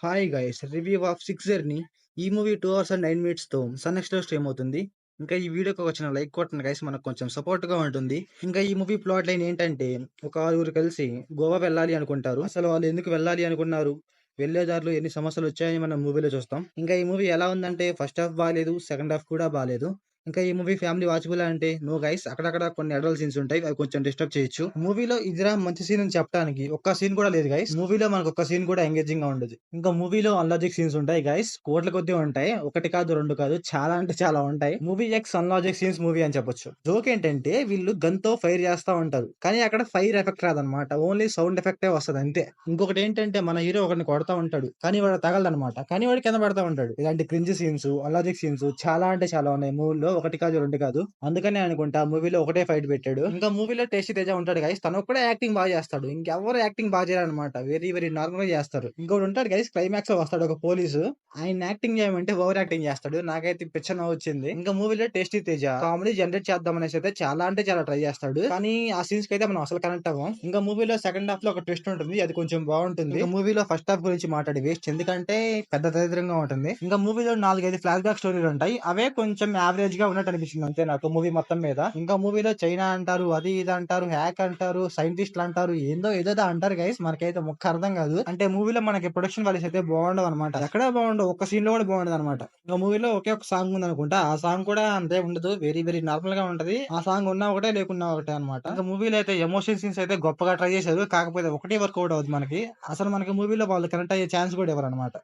Hi guys review of 6 journey. ఈ movie 2 hours and 9 మినిట్స్‌తో Sun నెక్స్ట్‌లో స్ట్రీమ్ అవుతుంది. ఇంకా ఈ వీడియోకి ఒక చిన్న లైక్ కొట్టండి గైస్, మనకు కొంచెం సపోర్ట్‌గా ఉంటుంది. ఇంకా ఈ మూవీ ప్లాట్ లైన్ ఏంటంటే, ఒక ఆరుగురు కలిసి గోవా వెళ్ళాలి అనుకుంటారు. అసలు వాళ్ళు ఎందుకు వెళ్ళాలి అనుకున్నారు? వెళ్ళే దారిలో ఎన్ని సమస్యలొచ్చాయని మనం మూవీలో చూస్తాం. ఇంకా ఈ మూవీ ఎలా ఉందంటే ఫస్ట్ హాఫ్ బాలేదు. సెకండ్ హాఫ్ కూడా బాలేదు. ఇంకా ఈ మూవీ ఫ్యామిలీ వాచబులా అంటే నో గైస్. అక్కడక్కడ కొన్ని అడల్ట్ సీన్స్ ఉంటాయి. అవి కొంచెం డిస్టర్బ్ చేయొచ్చు. మూవీలో ఇదిరా మంచి సీన్ అని చెప్పడానికి ఒక్క సీన్ కూడా లేదు గైస్. మూవీలో మనకు ఒక్క సీన్ కూడా ఎంగేజింగ్ గా ఉండదు. ఇంకా మూవీలో అన్లాజిక్ సీన్స్ ఉంటాయి గైస్. కోట్ల కొద్దీ ఉంటాయి. ఒకటి కాదు, రెండు కాదు, చాలా అంటే చాలా ఉంటాయి. మూవీ ఎక్స్ అన్లాజిక్ సీన్స్ మూవీ అని చెప్పొచ్చు. జోక్ ఏంటంటే వీళ్ళు గన్ తో ఫైర్ చేస్తా ఉంటారు. కానీ అక్కడ ఫైర్ ఎఫెక్ట్ రాదనమాట. ఓన్లీ సౌండ్ ఎఫెక్టే వస్తది అంతే. ఇంకొకటి ఏంటంటే మన హీరో ఒకరిని కొడతా ఉంటాడు. కానీ వాడు తగలడనమాట. కానీ వాడు కింద పడతా ఉంటాడు. ఇలాంటి క్రింజ్ సీన్స్, అన్లాజిక్ సీన్స్ చాలా అంటే చాలా ఉన్నాయి మూవీలో. ఒకటి కాదు, రెండు కాదు. అందుకనే అనుకుంటా మూవీలో ఒకటే ఫైట్ పెట్టాడు. ఇంకా మూవీలో టేస్టీ తేజ ఉంటాడు గైస్. తను ఒక్కడే యాక్టింగ్ బాగా చేస్తాడు. ఇంకెవరు యాక్టింగ్ బాగా చేయాలన్నమాట. వెరీ వెరీ నార్మల్ గా చేస్తారు. ఇంకోటి ఉంటాడు గైస్, క్లైమాక్స్ లో వస్తాడు ఒక పోలీసు. ఆయన యాక్టింగ్ చేయమంటే ఓవర్ యాక్టింగ్ చేస్తాడు. నాకైతే పిచ్చ నవ్వు వచ్చింది. ఇంకా మూవీలో టేస్టీ తేజ కామెడీ జనరేట్ చేద్దాం అనేసి అయితే చాలా అంటే చాలా ట్రై చేస్తాడు. కానీ ఆ సీన్స్ కి అయితే మనం అసలు కనెక్ట్ అవ్వం. ఇంకా మూవీలో సెకండ్ హాఫ్ లో ఒక ట్విస్ట్ ఉంటుంది. అది కొంచెం బాగుంటుంది. ఇంకా మూవీలో ఫస్ట్ హాఫ్ గురించి మాట్లాడి వేస్ట్, ఎందుకంటే పెద్ద దరిద్రంగా ఉంటుంది. ఇంకా మూవీలో 4-5 ఫ్లాష్ బ్యాక్ స్టోరీలు ఉంటాయి. అవే కొంచెం యావరేజ్ గా ఉన్నట్టు అనిపించింది అంతే నాకు మూవీ మొత్తం మీద. ఇంకా మూవీలో చైనా అంటారు, అది ఇది అంటారు, హ్యాక్ అంటారు, సైంటిస్టులు అంటారు, ఏందో ఏదో అంటారు గైస్. మనకైతే ముక్క అర్థం కాదు. అంటే మూవీలో మనకి ప్రొడక్షన్ వాల్యూస్ అయితే బాగుండవు అనమాట. ఎక్కడా బాగుండవు, ఒక్క సీన్ లో కూడా బాగుండదు అనమాట. ఇంకా మూవీలో ఒకే ఒక సాంగ్ ఉంది అనుకుంటా. ఆ సాంగ్ కూడా అంతే ఉండదు. వెరీ వెరీ నార్మల్ గా ఉంటది. ఆ సాంగ్ ఉన్నా ఒకటే, లేకున్నా ఒకటే అనమాట. ఇంకా మూవీలో అయితే ఎమోషన్ సీన్స్ అయితే గొప్పగా ట్రై చేశారు. కాకపోతే ఒకటే వర్కౌట్ అవుతుంది మనకి. అసలు మనకి మూవీలో వాళ్ళు కనెక్ట్ అయ్యే ఛాన్స్ కూడా ఇవ్వరు అనమాట.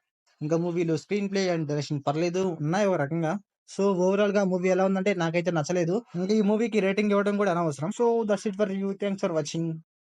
ఇంకా మూవీలో స్క్రీన్ ప్లే అండ్ డైరెక్షన్ పర్లేదు, ఉన్నాయి ఒక రకంగా. సో ఓవరాల్ గా మూవీ ఎలా ఉందంటే నాకైతే నచ్చలేదు. ఇంకా ఈ మూవీకి రేటింగ్ ఇవ్వడం కూడా అనవసరం. So that's it for you. Thanks for watching.